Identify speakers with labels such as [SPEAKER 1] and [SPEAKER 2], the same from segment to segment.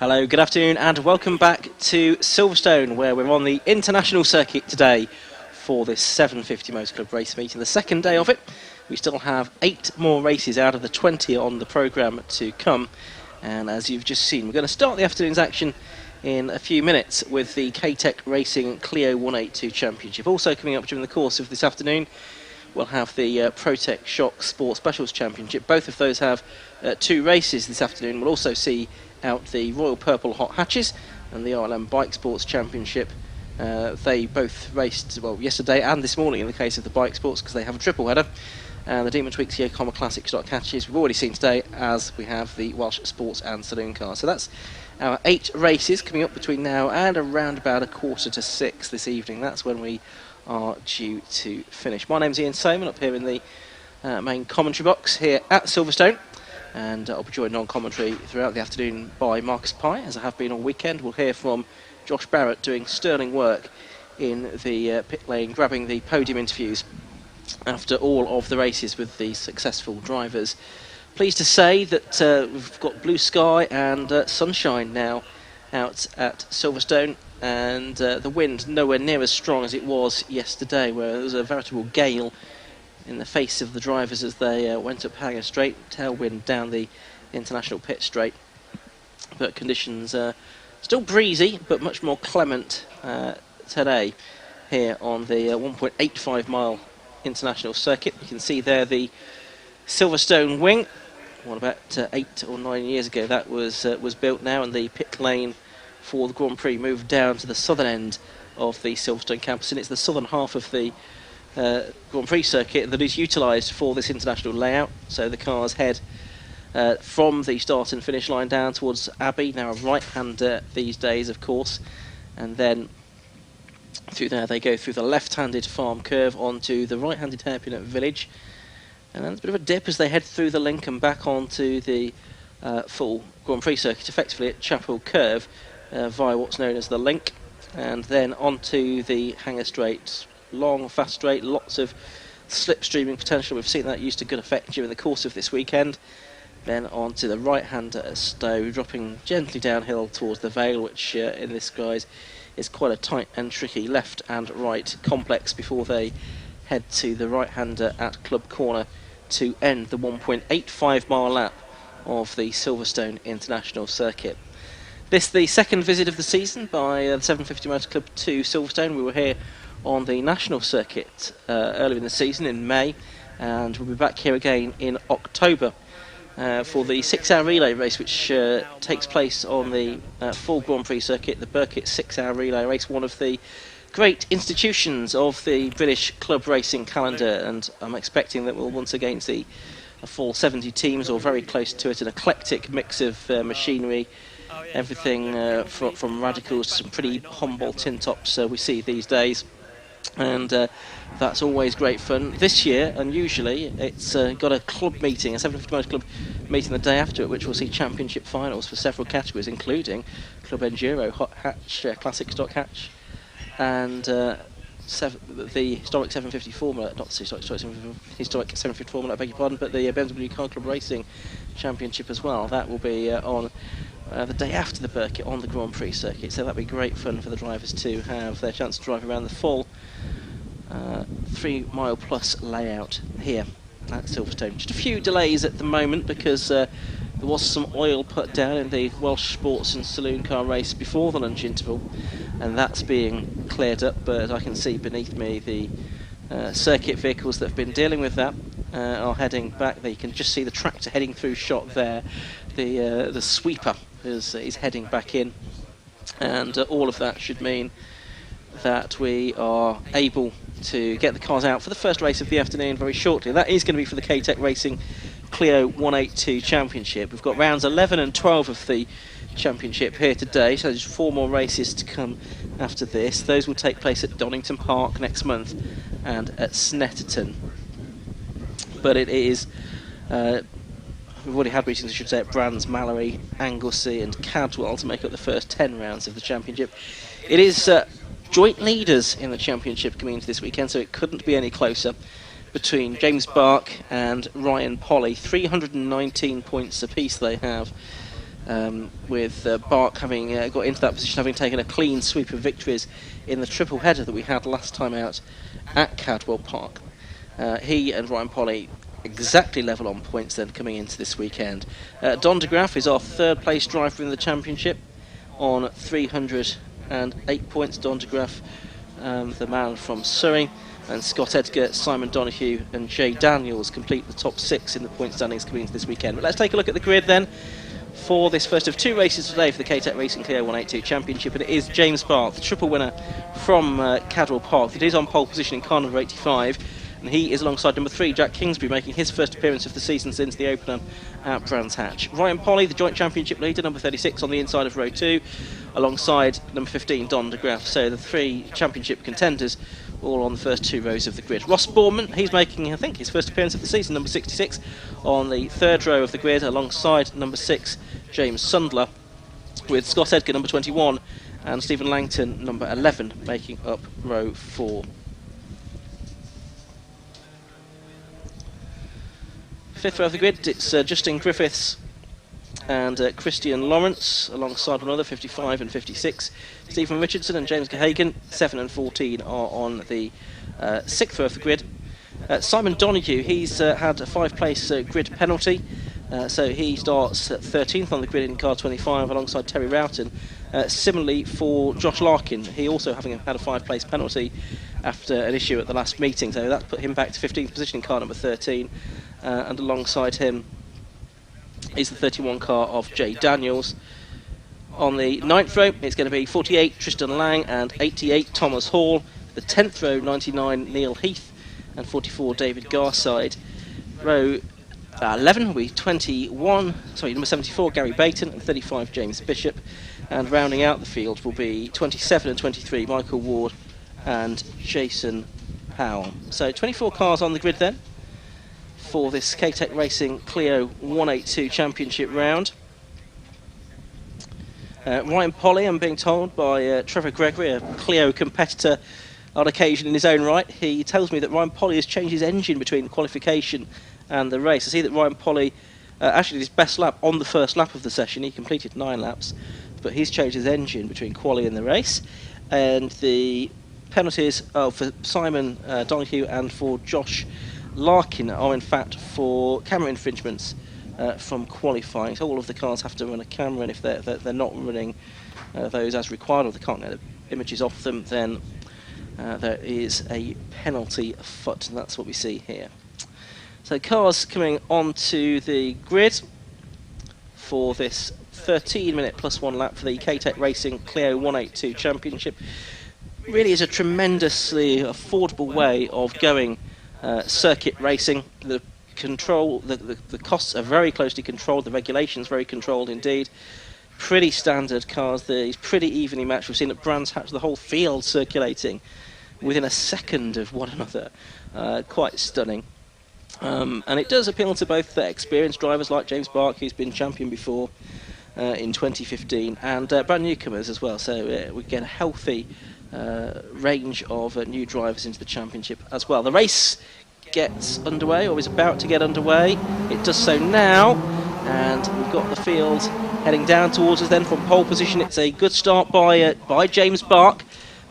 [SPEAKER 1] Hello, good afternoon and welcome back to Silverstone, where we're on the international circuit today for this 750 Motor Club race meeting, the second day of it. We still have 8 more races out of the 20 on the programme to come, and as you've just seen, we're going to start the afternoon's action in a few minutes with the K-Tec Racing Clio 182 Championship. Also coming up during the course of this afternoon, we'll have the ProTech Shock Sport Specials Championship. Both of those have 2 races this afternoon. We'll also see out the Royal Purple Hot Hatches and the RLM Bike Sports Championship. They both raced yesterday and this morning in the case of the bike sports, because they have a triple header. And the Demon Tweaks Yokohama Classic Stock Hatches we've already seen today, as we have the Welsh Sports and Saloon Cars. So that's our 8 races coming up between now and around about 5:45 this evening. That's when we are due to finish. My name's Ian Simon, up here in the main commentary box here at Silverstone, and I'll be joined on commentary throughout the afternoon by Marcus Pye, as I have been all weekend. We'll hear from Josh Barrett doing sterling work in the pit lane, grabbing the podium interviews after all of the races with the successful drivers. Pleased to say that we've got blue sky and sunshine now out at Silverstone, and the wind nowhere near as strong as it was yesterday, where there was a veritable gale in the face of the drivers as they went up Hanger Straight, tailwind down the international pit straight. But conditions still breezy, but much more clement today here on the 1.85 mile international circuit. You can see there the Silverstone wing. About 8 or 9 years ago that was built now, and the pit lane for the Grand Prix moved down to the southern end of the Silverstone campus, and it's the southern half of the Grand Prix circuit that is utilised for this international layout. So the cars head from the start and finish line down towards Abbey, now a right-hander these days of course, and then through there they go through the left-handed farm curve onto the right-handed hairpin at Village, and then there's a bit of a dip as they head through the link and back onto the full Grand Prix circuit, effectively at Chapel Curve, via what's known as the link, and then onto the Hanger Straight. Long, fast straight, lots of slipstreaming potential. We've seen that used to good effect during the course of this weekend. Then onto the right-hander at Stowe, dropping gently downhill towards the Vale, which in this guise is quite a tight and tricky left and right complex before they head to the right-hander at Club Corner to end the 1.85 mile lap of the Silverstone International Circuit. This the second visit of the season by the 750 Motor Club to Silverstone. We were here on the national circuit earlier in the season in May, and we'll be back here again in October for the 6-hour relay race, which takes place on the full Grand Prix circuit, the Burkitt 6-hour relay race, one of the great institutions of the British club racing calendar, and I'm expecting that we'll once again see a full 70 teams or very close to it, an eclectic mix of machinery, everything from radicals to some pretty humble tin tops we see these days. And that's always great fun. This year, unusually, it's got a club meeting, a 750 Motor Club meeting the day after it, which will see championship finals for several categories, including Club Enduro, Hot Hatch, Classic Stock Hatch, and the historic 750 Formula, not the historic 750 Formula, I beg your pardon, but the BMW Car Club Racing Championship as well. That will be on the day after the Burkitt on the Grand Prix circuit, so that'll be great fun for the drivers to have their chance to drive around the full 3 mile plus layout here at Silverstone. Just a few delays at the moment because there was some oil put down in the Welsh Sports and Saloon Car race before the lunch interval, and that's being cleared up, but I can see beneath me the circuit vehicles that have been dealing with that are heading back. There you can just see the tractor heading through shot there. The sweeper is heading back in, and all of that should mean that we are able to get the cars out for the first race of the afternoon very shortly. That is going to be for the K-Tec Racing Clio 182 Championship. We've got rounds 11 and 12 of the championship here today, so there's 4 more races to come after this. Those will take place at Donington Park next month and at Snetterton. But it is we've already had meetings, I should say, at Brands, Mallory, Anglesey and Cadwell to make up the first 10 rounds of the championship. It is joint leaders in the championship coming into this weekend, so it couldn't be any closer between James Bark and Ryan Polly. 319 points apiece they have. with Bark having got into that position, having taken a clean sweep of victories in the triple header that we had last time out at Cadwell Park. He and Ryan Polly exactly level on points then coming into this weekend. Don de Graaf is our third place driver in the championship on 308 points. Don de Graaf, the man from Surrey, and Scott Edgar, Simon Donoghue and Jay Daniels complete the top 6 in the point standings coming into this weekend. But let's take a look at the grid then for this first of 2 races today for the K-Tec Racing Clio 182 Championship, and it is James Bark, the triple winner from Cadwell Park. It is on pole position in car number 85, and he is alongside number 3, Jack Kingsbury, making his first appearance of the season since the opener at Brands Hatch. Ryan Polly, the joint championship leader, number 36 on the inside of row 2, alongside number 15, Don de Graaf. So the 3 championship contenders all on the first 2 rows of the grid. Ross Bourman, he's making, I think, his first appearance of the season, number 66 on the 3rd row of the grid, alongside number 6, James Sundler, with Scott Edgar, number 21, and Stephen Langton, number 11, making up row 4. Fifth row of the grid, it's Justin Griffiths and Christian Lawrence, alongside one another, 55 and 56. Stephen Richardson and James Gahagan, 7 and 14, are on the 6th row of the grid. Simon Donoghue, he's had a 5-place grid penalty, so he starts 13th on the grid in car 25 alongside Terry Roughton. Similarly for Josh Larkin, he also having had a 5-place penalty after an issue at the last meeting, so that put him back to 15th position in car number 13, and alongside him is the 31 car of Jay Daniels. On the 9th row, it's going to be 48 Tristan Lang and 88 Thomas Hall. The 10th row, 99 Neil Heath and 44 David Garside. Row 11 will be number 74 Gary Bayton and 35 James Bishop. And rounding out the field will be 27 and 23 Michael Ward and Jason Powell. So 24 cars on the grid then for this K-Tec Racing Clio 182 Championship round. Ryan Polly, I'm being told by Trevor Gregory, a Clio competitor on occasion in his own right, he tells me that Ryan Polly has changed his engine between qualification and the race. I see that Ryan Polly actually did his best lap on the first lap of the session. He completed 9 laps, but he's changed his engine between quali and the race. And the penalties for Simon Donoghue and for Josh Larkin are in fact for camera infringements from qualifying. So all of the cars have to run a camera, and if they're not running those as required, or they can't get the images off them, then there is a penalty afoot, and that's what we see here. So cars coming onto the grid for this 13-minute plus 1 lap for the K-Tec Racing Clio 182 Championship. Really is a tremendously affordable way of going circuit racing. The costs are very closely controlled, the regulations very controlled indeed. Pretty standard cars, these pretty evenly matched. We've seen at Brands Hatch the whole field circulating within a second of one another. Quite stunning. And it does appeal to both experienced drivers like James Bark, who's been champion before in 2015, and brand newcomers as well. So we get a healthy range of new drivers into the championship as well. The race gets underway, or is about to get underway. It does so now, and we've got the field heading down towards us then from pole position. It's a good start by James Bark,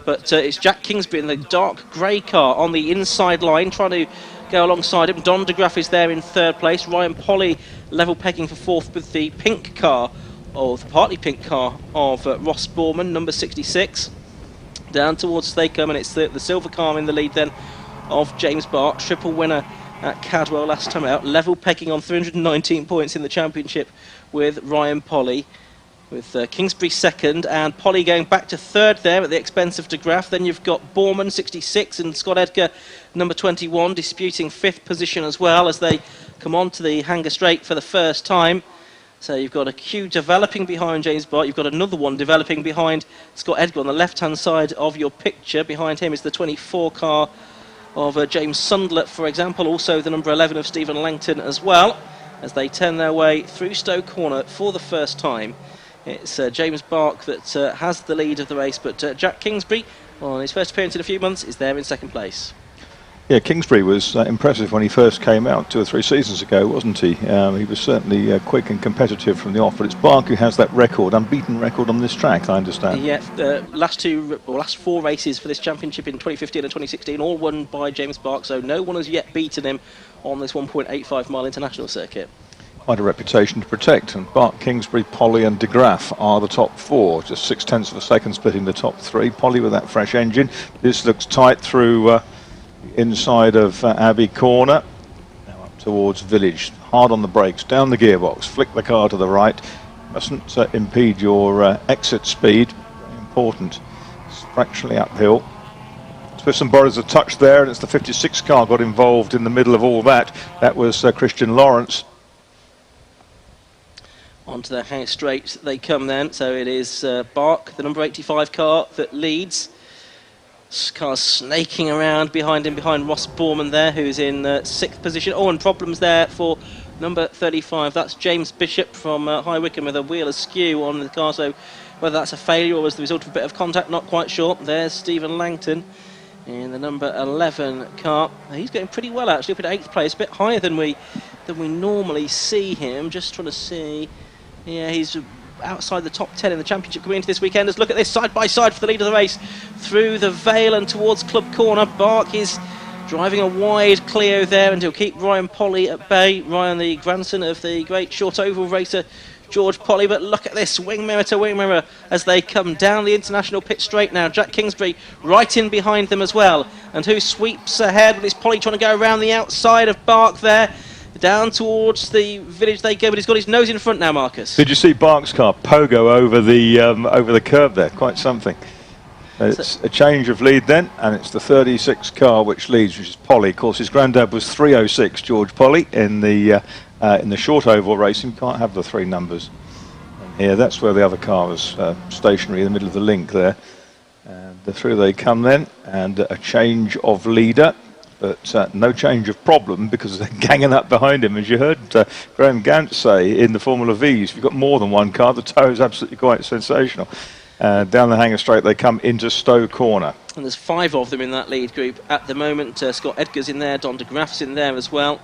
[SPEAKER 1] but it's Jack Kingsbury in the dark grey car on the inside line trying to go alongside him. Don de Graaf is there in 3rd place. Ryan Polly level pegging for 4th with the pink car, or the partly pink car of Ross Bourman, number 66. Down towards us they come, and it's the silver car in the lead then of James Bark, triple winner at Cadwell last time out, level pegging on 319 points in the championship with Ryan Polly, with Kingsbury 2nd and Polly going back to 3rd there at the expense of de Graaf. Then you've got Bourman 66 and Scott Edgar number 21 disputing 5th position as well as they come on to the Hanger Straight for the first time. So you've got a queue developing behind James Bark. You've got another one developing behind Scott Edgar on the left-hand side of your picture. Behind him is the 24 car of James Sundler, for example. Also the number 11 of Stephen Langton as well, as they turn their way through Stowe Corner for the first time. It's James Bark that has the lead of the race, but Jack Kingsbury, on his first appearance in a few months, is there in 2nd place.
[SPEAKER 2] Yeah, Kingsbury was impressive when he first came out 2 or 3 seasons ago, wasn't he? He was certainly quick and competitive from the off, but it's Bark who has that record, unbeaten record on this track, I understand.
[SPEAKER 1] Yeah, the last 4 races for this championship in 2015 and 2016, all won by James Bark, so no one has yet beaten him on this 1.85 mile international circuit.
[SPEAKER 2] Quite a reputation to protect, and Bark, Kingsbury, Polly and De Graaf are the top 4, just 0.6 of a second splitting the top 3. Polly with that fresh engine. This looks tight through inside of Abbey Corner, now up towards Village, hard on the brakes, down the gearbox, flick the car to the right, mustn't impede your exit speed, very important. It's fractionally uphill. Smithson borrows a touch there, and it's the 56 car got involved in the middle of all that. That was Christian Lawrence.
[SPEAKER 1] Onto the hang straight they come then, so it is Bark, the number 85 car, that leads. This car's snaking around behind him, behind Ross Borman there, who's in 6th position. Oh, and problems there for number 35. That's James Bishop from High Wycombe with a wheel askew on the car, so whether that's a failure or was the result of a bit of contact, not quite sure. There's Stephen Langton in the number 11 car. He's going pretty well actually, up in 8th place, a bit higher than we normally see him. Just trying to see. Yeah, he's outside the top 10 in the championship coming into this weekend. Let's look at this side by side for the lead of the race through the Vale and towards Club Corner. Bark is driving a wide Clio there, and he'll keep Ryan Polly at bay. Ryan, the grandson of the great short oval racer George Polly. But look at this, wing mirror to wing mirror as they come down the international pit straight now. Jack Kingsbury right in behind them as well, and who sweeps ahead with his Polly trying to go around the outside of Bark there. Down towards the Village they go, but he's got his nose in front now, Marcus.
[SPEAKER 2] Did you see Bark's car pogo over the curb there? Quite something. It's a change of lead then, and it's the 36 car which leads, which is Polly. Of course, his granddad was 306, George Polly, in the short oval racing. You can't have the 3 numbers. And here, that's where the other car was stationary in the middle of the link there. And through they come then, and a change of leader. But no change of problem, because they're ganging up behind him. As you heard Graham Gant say in the Formula V's, if you've got more than one car, the tow is absolutely quite sensational. Down the hanger straight they come into Stowe Corner.
[SPEAKER 1] And there's 5 of them in that lead group at the moment. Scott Edgar's in there, Don de Graaf's in there as well.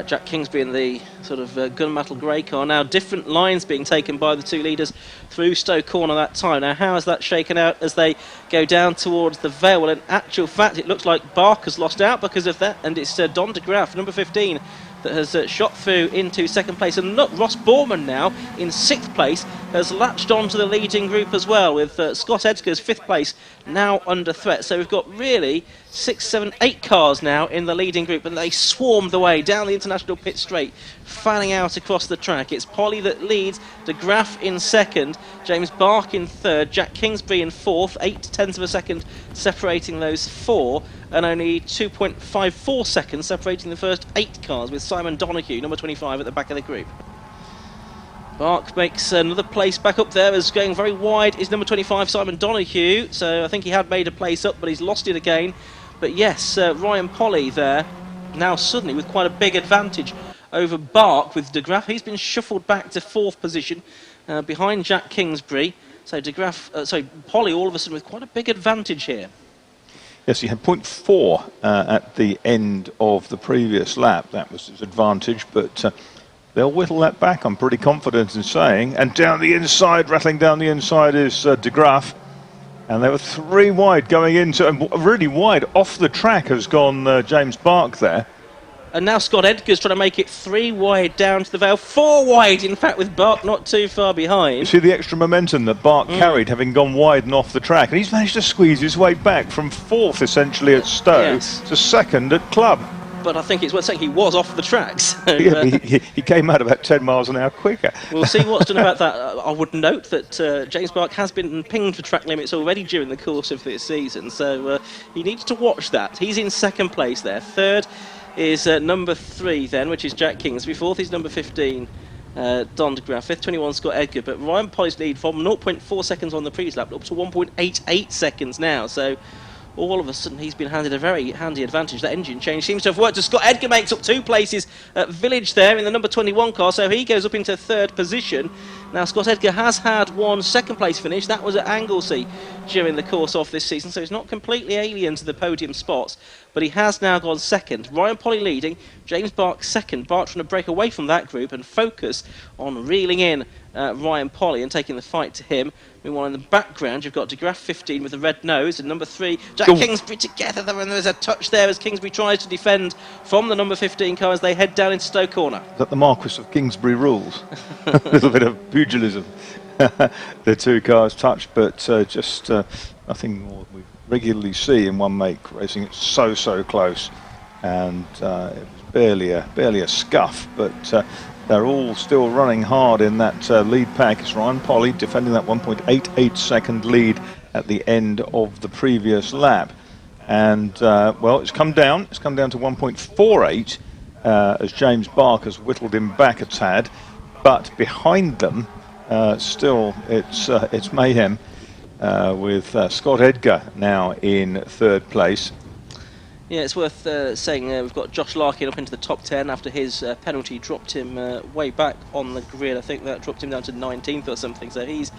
[SPEAKER 1] Jack Kingsbury in the sort of gunmetal grey car. Now different lines being taken by the 2 leaders through Stowe Corner that time. Now how has that shaken out as they go down towards the Vale? Well, in actual fact it looks like Bark has lost out because of that, and it's Don de Graaf, number 15, that has shot through into 2nd place. And look, Ross Borman now in 6th place has latched on to the leading group as well, with Scott Edgar's 5th place now under threat. So we've got really 6, 7, 8 cars now in the leading group, and they swarm the way down the international pit straight, fanning out across the track. It's Polly that leads, De Graaf in 2nd, James Bark in 3rd, Jack Kingsbury in 4th, 0.8 of a second separating those 4, and only 2.54 seconds separating the first 8 cars, with Simon Donoghue, number 25, at the back of the group. Bark makes another place back up there, as going very wide is number 25, Simon Donoghue. So I think he had made a place up, but he's lost it again. But yes, Ryan Polly there, now suddenly with quite a big advantage over Bark with De Graaf. He's been shuffled back to 4th position behind Jack Kingsbury. So Polly all of a sudden with quite a big advantage here.
[SPEAKER 2] Yes, he had 0.4 at the end of the previous lap. That was his advantage, but they'll whittle that back, I'm pretty confident in saying. And down the inside, rattling down the inside, is De Graaf. And they were 3 wide going into, and really wide off the track has gone James Bark there.
[SPEAKER 1] And now Scott Edgar's trying to make it 3 wide down to the Vale. 4 wide, in fact, with Bark not too far behind.
[SPEAKER 2] You see the extra momentum that Bark carried, having gone wide and off the track. And he's managed to squeeze his way back from 4th, essentially, at Stowe to 2nd at Club.
[SPEAKER 1] But I think it's worth saying he was off the track. So,
[SPEAKER 2] yeah, he came out about 10 miles an hour quicker.
[SPEAKER 1] We'll see what's done about that. I would note that James Bark has been pinged for track limits already during the course of this season, so he needs to watch that. He's in 2nd place there. 3rd is number 3 then, which is Jack Kingsbury. 4th is number 15, Don de Graaf. 5th, 21, Scott Edgar. But Ryan Polly's lead from 0.4 seconds on the previous lap up to 1.88 seconds now. So all of a sudden he's been handed a very handy advantage. That engine change seems to have worked. Scott Edgar makes up 2 places at Village there in the number 21 car, so he goes up into 3rd position. Now Scott Edgar has had 1 2nd place finish. That was at Anglesey during the course of this season, so he's not completely alien to the podium spots. but he has now gone second. Ryan Polly leading, James Bark second. Bark trying to break away from that group and focus on reeling in Ryan Polly and taking the fight to him. Meanwhile, in the background, you've got De Graaf 15 with a red nose, and number 3, Jack Kingsbury together, and there's a touch there as Kingsbury tries to defend from the number 15 car as they head down into Stowe Corner.
[SPEAKER 2] Is that the Marquis of Kingsbury rules? A little bit of pugilism. The two cars touch, but just nothing more we regularly see in one make racing. It's so close, and it was barely a scuff, but they're all still running hard in that lead pack. It's Ryan Polly defending that 1.88 second lead at the end of the previous lap, and well, it's come down to 1.48 as James Bark has whittled him back a tad, but behind them still it's mayhem with Scott Edgar now in third place.
[SPEAKER 1] Yeah, it's worth saying we've got Josh Larkin up into the top 10 after his penalty dropped him way back on the grid. I think that dropped him down to 19th or something. So he's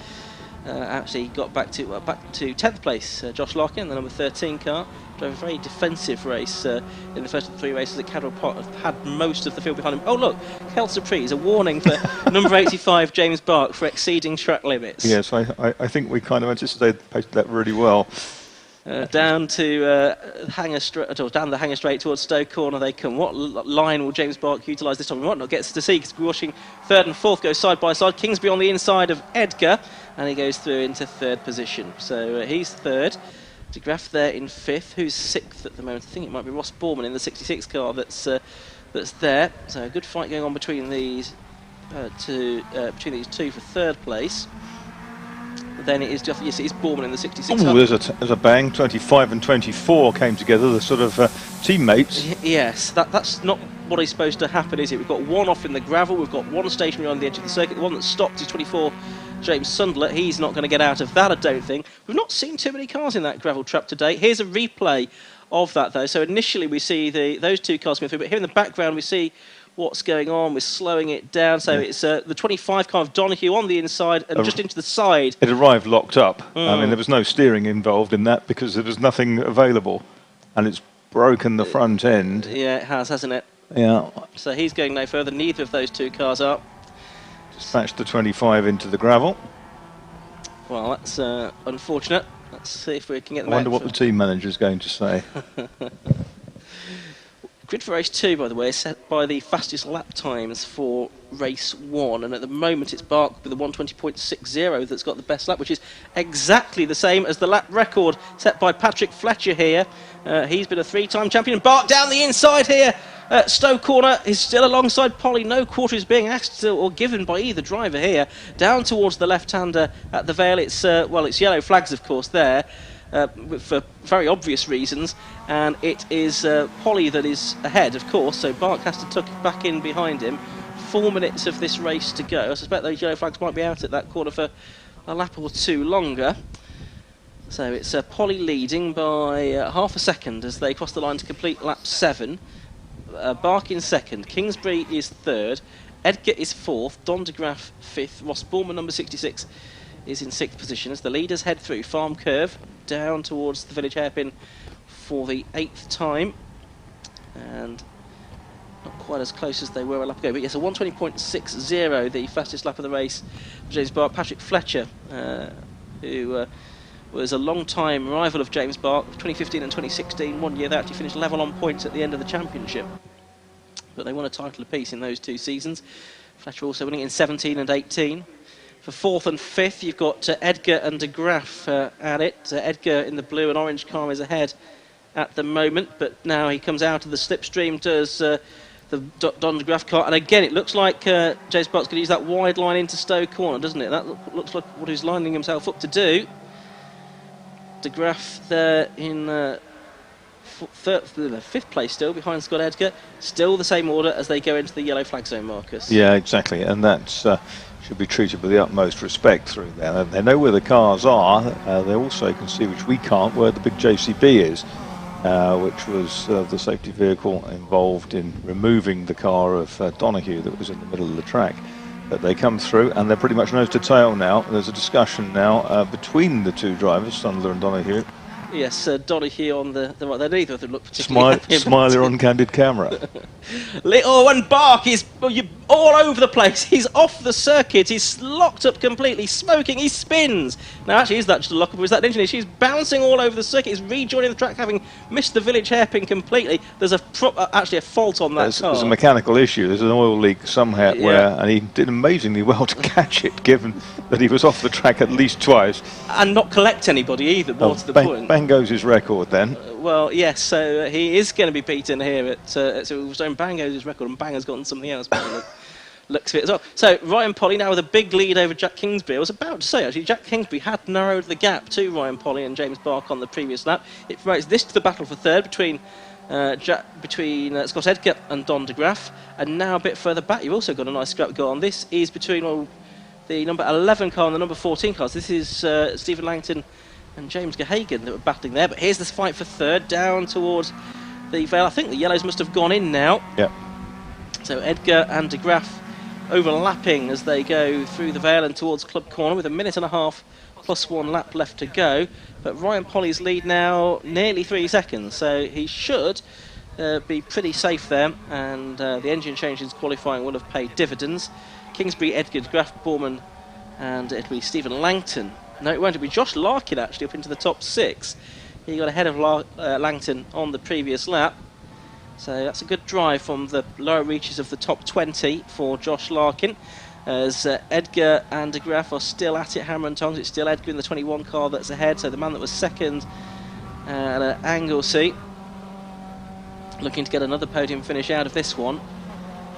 [SPEAKER 1] actually got back to 10th place. Josh Larkin, the number 13 car, drove a very defensive race in the first of the 3 races. That Cadwell Pot had most of the field behind him. Oh look, Kel Surprise, a warning for number 85 James Bark for exceeding track limits.
[SPEAKER 2] Yes, I think we kind of anticipated that really well.
[SPEAKER 1] Down to down the hanger straight towards Stowe Corner they come. What line will James Bark utilise this time? We might not get to see because we're watching 3rd and 4th go side by side. Kingsbury on the inside of Edgar, and he goes through into 3rd position. So he's 3rd. De Graaf there in 5th. Who's 6th at the moment? I think it might be Ross Borman in the 66 car that's there. So a good fight going on between these two for 3rd place. Then it is just, yes, it's Borman in the 66.
[SPEAKER 2] Oh, there's a bang. 25 and 24 came together, the sort of teammates.
[SPEAKER 1] Yes, that's not what is supposed to happen, is it? We've got one off in the gravel, we've got one stationary on the edge of the circuit. The one that stopped is 24, James Sundler. He's not going to get out of that, I don't think. We've not seen too many cars in that gravel trap today. Here's a replay of that, though. So initially we see those two cars coming through, but here in the background we see what's going on. We're slowing it down, so it's the 25 car of Donoghue on the inside and just into the side.
[SPEAKER 2] It arrived locked up. I mean, there was no steering involved in that because there was nothing available, and it's broken the front end.
[SPEAKER 1] Yeah, it has, hasn't it?
[SPEAKER 2] Yeah.
[SPEAKER 1] So he's going no further. Neither of those two cars are.
[SPEAKER 2] Dispatched the 25 into the gravel.
[SPEAKER 1] Well, that's unfortunate. Let's see if we can get them
[SPEAKER 2] I wonder
[SPEAKER 1] out
[SPEAKER 2] what the team manager is going to say.
[SPEAKER 1] Grid for race 2, by the way, is set by the fastest lap times for race 1, and at the moment it's Bark with a 120.60 that's got the best lap, which is exactly the same as the lap record set by Patrick Fletcher here. He's been a 3-time champion. Bark down the inside here. Stowe Corner is still alongside Polly. No quarter is being asked or given by either driver here. Down towards the left-hander at the Vale. It's yellow flags, of course, there. For very obvious reasons, and it is Polly that is ahead, of course, so Bark has to tuck back in behind him. 4 minutes of this race to go. I suspect those yellow flags might be out at that corner for a lap or two longer. So it's Polly leading by half a second as they cross the line to complete lap 7. Bark in 2nd, Kingsbury is 3rd, Edgar is 4th, Don de Graaf 5th, Ross Borman, number 66, is in 6th position as the leaders head through Farm Curve down towards the village hairpin for the 8th time, and not quite as close as they were a lap ago, but yes, a 120.60, the fastest lap of the race for James Bark. Patrick Fletcher, who was a long-time rival of James Bark, 2015 and 2016, 1 year they actually finished level on points at the end of the championship, but they won a title apiece in those 2 seasons. Fletcher also winning in 17 and 18. For 4th and 5th, you've got Edgar and De Graaf at it. Edgar in the blue and orange car is ahead at the moment, but now he comes out of the slipstream, does the Don de Graaf car, and again it looks like James Bark's going to use that wide line into Stowe Corner, doesn't it? That looks like what he's lining himself up to do. De Graaf there in 5th place still, behind Scott Edgar. Still the same order as they go into the yellow flag zone, Marcus. Yeah,
[SPEAKER 2] exactly, and that's should be treated with the utmost respect through there. They know where the cars are. They also can see, which we can't, where the big JCB is, which was the safety vehicle involved in removing the car of Donoghue that was in the middle of the track. But they come through and they're pretty much nose to tail now. There's a discussion now between the two drivers, Sundler and Donoghue,
[SPEAKER 1] Yes, Donahue on the right there. Neither of them look particularly happy.
[SPEAKER 2] Smiler on candid camera.
[SPEAKER 1] And Bark is all over the place. He's off the circuit. He's locked up completely, smoking. He spins. Now, actually, is that just a lock-up or is that an engineer? She's bouncing all over the circuit. He's rejoining the track, having missed the village hairpin completely. There's actually a fault on that car.
[SPEAKER 2] There's a mechanical issue. There's an oil leak somewhere and he did amazingly well to catch it, given that he was off the track at least twice.
[SPEAKER 1] And not collect anybody either, more to the point.
[SPEAKER 2] Bango's his record then.
[SPEAKER 1] Well, yes, so he is going to be beaten here at Silverstone. Bango's his record, and Bango's gotten something else by the looks of it as well. So Ryan Polly now with a big lead over Jack Kingsbury. I was about to say, actually, Jack Kingsbury had narrowed the gap to Ryan Polly and James Bark on the previous lap. It promotes this to the battle for third between Scott Edgar and Don de Graaf. And now a bit further back, you've also got a nice scrap go on. This is between the number 11 car and the number 14 cars. This is Stephen Langton and James Gehagen that were battling there. But here's this fight for third, down towards the Vale. I think the yellows must have gone in now.
[SPEAKER 2] Yep.
[SPEAKER 1] So Edgar and de Graaf overlapping as they go through the Vale and towards Club Corner with a minute and a half plus 1 lap left to go. But Ryan Polly's lead now nearly 3 seconds, so he should be pretty safe there. And the engine changes qualifying will have paid dividends. Kingsbury, Edgar, de Graaf, Borman, and it'll be Stephen Langton. No, it won't. It'll be Josh Larkin actually up into the top 6. He got ahead of Langton on the previous lap. So that's a good drive from the lower reaches of the top 20 for Josh Larkin. As Edgar and de Graaf are still at it, hammer and tongs. It's still Edgar in the 21 car that's ahead. So the man that was second at Anglesey, looking to get another podium finish out of this one.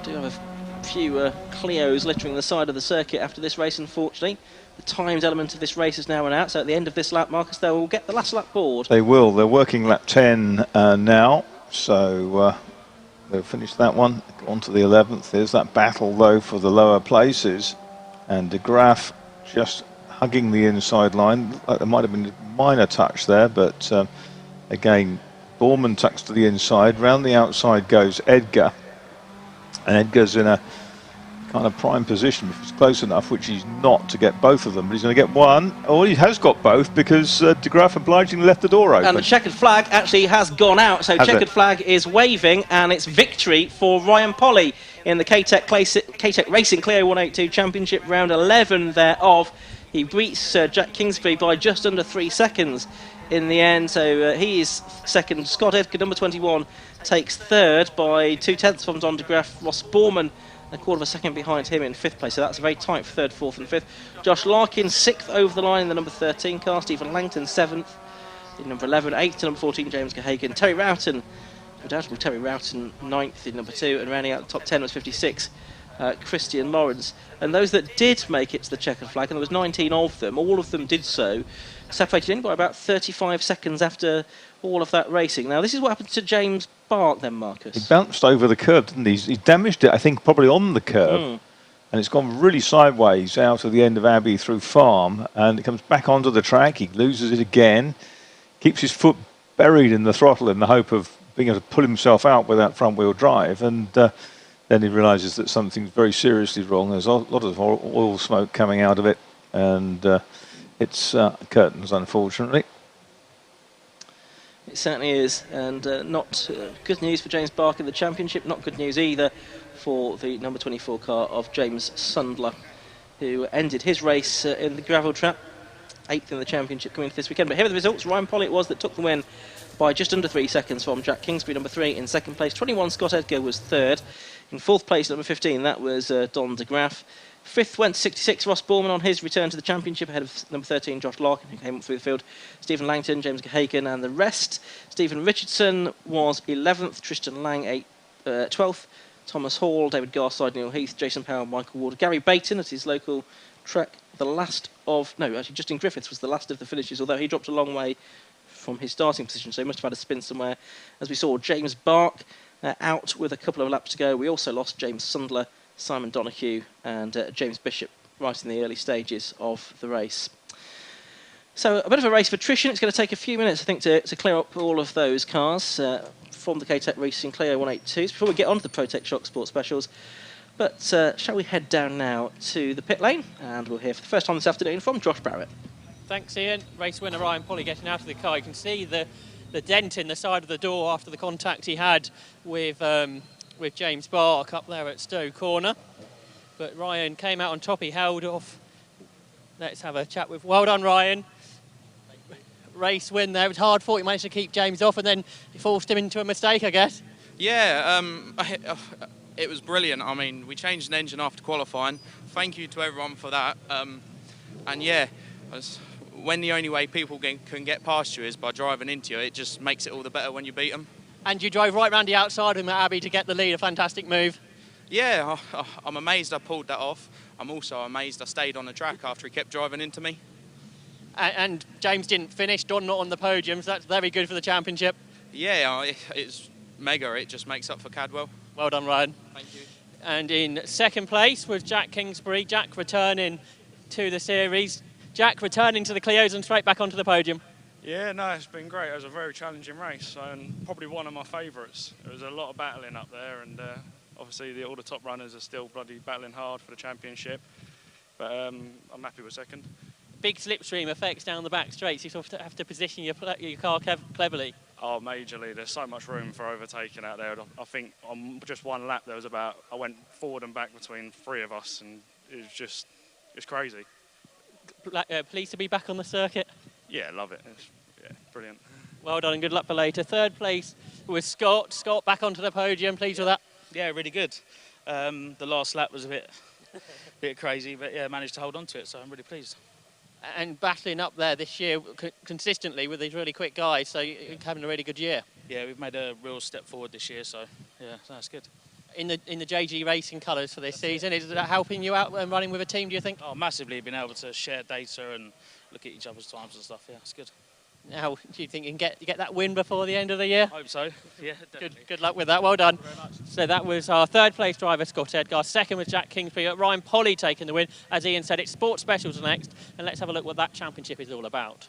[SPEAKER 1] Do have a few Clios littering the side of the circuit after this race, unfortunately. The timed element of this race is now run out, so at the end of this lap, Marcus, they will get the last lap board.
[SPEAKER 2] They will. They're working lap 10 now, so they'll finish that one. On to the 11th. There's that battle, though, for the lower places. And de Graaf just hugging the inside line. There might have been a minor touch there, but again, Borman tucks to the inside. Round the outside goes Edgar. And Edgar's in a kind of prime position if he's close enough, which he's not to get both of them, but he's going to get one. Oh, he has got both because de Graaf obligingly left the door open.
[SPEAKER 1] And the checkered flag actually has gone out, so checkered flag is waving, and it's victory for Ryan Polly in the K-Tec Racing Clio 182 Championship, round 11 thereof. He beats Jack Kingsbury by just under 3 seconds in the end, so he is second. Scott Edgar, number 21, takes third by 2/10 from Don de Graaf. Ross Borman a quarter of a second behind him in 5th place, so that's very tight for 3rd, 4th and 5th. Josh Larkin 6th over the line in the number 13 car. Stephen Langton 7th in number 11, 8th to number 14 James Gehagen. Terry Roughton, undoubtedly Terry Roughton 9th in number 2, and rounding out the top 10 was 56 Christian Lawrence. And those that did make it to the checkered flag, and there was 19 of them, all of them did so, separated in by about 35 seconds after all of that racing. Now, this is what happened to James Bark then, Marcus. He
[SPEAKER 2] bounced over the curb, didn't he? He damaged it, I think, probably on the curb. And it's gone really sideways out of the end of Abbey through Farm, and it comes back onto the track. He loses it again, keeps his foot buried in the throttle in the hope of being able to pull himself out with that front-wheel drive, and then he realises that something's very seriously wrong. There's a lot of oil smoke coming out of it, and it's curtains, unfortunately.
[SPEAKER 1] It certainly is, and not good news for James Bark in the championship, not good news either for the number 24 car of James Sundler, who ended his race in the gravel trap, 8th in the championship coming into this weekend. But here are the results. Ryan Polly it was that took the win by just under 3 seconds from Jack Kingsbury, number 3 in 2nd place. 21 Scott Edgar was 3rd. In 4th place, number 15, that was Don de Graaf. 5th went to 66 Ross Borman on his return to the championship, ahead of number 13 Josh Larkin, who came up through the field. Stephen Langton, James Gehagen and the rest. Stephen Richardson was 11th, Tristan Lang 12th, Thomas Hall, David Garside, Neil Heath, Jason Powell, Michael Ward. Gary Bayton at his local track, Justin Griffiths was the last of the finishes, although he dropped a long way from his starting position, so he must have had a spin somewhere. As we saw, James Bark out with a couple of laps to go. We also lost James Sundler, Simon Donoghue and James Bishop right in the early stages of the race. So a bit of a race for attrition. It's going to take a few minutes, I think, to clear up all of those cars from the K-Tec Racing Clio 182s before we get on to the ProTech Shock Sport Specials. But shall we head down now to the pit lane, and we'll hear for the first time this afternoon from Josh Barrett.
[SPEAKER 3] Thanks, Ian. Race winner Ryan Polly getting out of the car. You can see the dent in the side of the door after the contact he had with James Bark up there at Stowe Corner. But Ryan came out on top. He held off. Let's have a chat with... Well done, Ryan. Race win there. It was hard fought. He managed to keep James off and then he forced him into a mistake, I guess.
[SPEAKER 4] Yeah, it was brilliant. I mean, we changed an engine after qualifying. Thank you to everyone for that. And yeah, when the only way people can get past you is by driving into you, it just makes it all the better when you beat them.
[SPEAKER 3] And you drove right round the outside of him at Abbey to get the lead. A fantastic move.
[SPEAKER 4] Yeah, I'm amazed I pulled that off. I'm also amazed I stayed on the track after he kept driving into me.
[SPEAKER 3] And James didn't finish. Don not on the podium, so that's very good for the championship.
[SPEAKER 4] Yeah, it's mega. It just makes up for Cadwell.
[SPEAKER 3] Well done, Ryan.
[SPEAKER 4] Thank you.
[SPEAKER 3] And in second place was Jack Kingsbury. Jack returning to the series. Jack returning to the Clios and straight back onto the podium.
[SPEAKER 5] Yeah, no, it's been great. It was a very challenging race and probably one of my favourites. There was a lot of battling up there, and obviously all the top runners are still bloody battling hard for the championship. But I'm happy with second.
[SPEAKER 3] Big slipstream effects down the back straights. You sort of have to position your car cleverly.
[SPEAKER 5] Oh, majorly. There's so much room for overtaking out there. I think on just one lap there was I went forward and back between 3 of us, and it's crazy.
[SPEAKER 3] Pleased to be back on the circuit.
[SPEAKER 5] Yeah, love it. Yeah, brilliant.
[SPEAKER 3] Well done and good luck for later. Third place was Scott. Scott back onto the podium. Pleased with that?
[SPEAKER 6] Yeah, really good. The last lap was a bit crazy, but yeah, managed to hold on to it, so I'm really pleased.
[SPEAKER 3] And battling up there this year consistently with these really quick guys, so you're having a really good year.
[SPEAKER 6] Yeah, we've made a real step forward this year, so yeah, that's good.
[SPEAKER 3] In the JG Racing colours for this season, is that helping you out when running with a team, do you think?
[SPEAKER 6] Oh, massively, being able to share data and look at each other's times and stuff, yeah, it's good.
[SPEAKER 3] Now, do you think you can get that win before the end of the year?
[SPEAKER 6] Hope so, yeah, definitely.
[SPEAKER 3] Good luck with that, well done. So that was our third place driver, Scott Edgar. Second was Jack Kingsbury. Ryan Polly taking the win. As Ian said, it's Sports Specials next, and let's have a look what that championship is all about.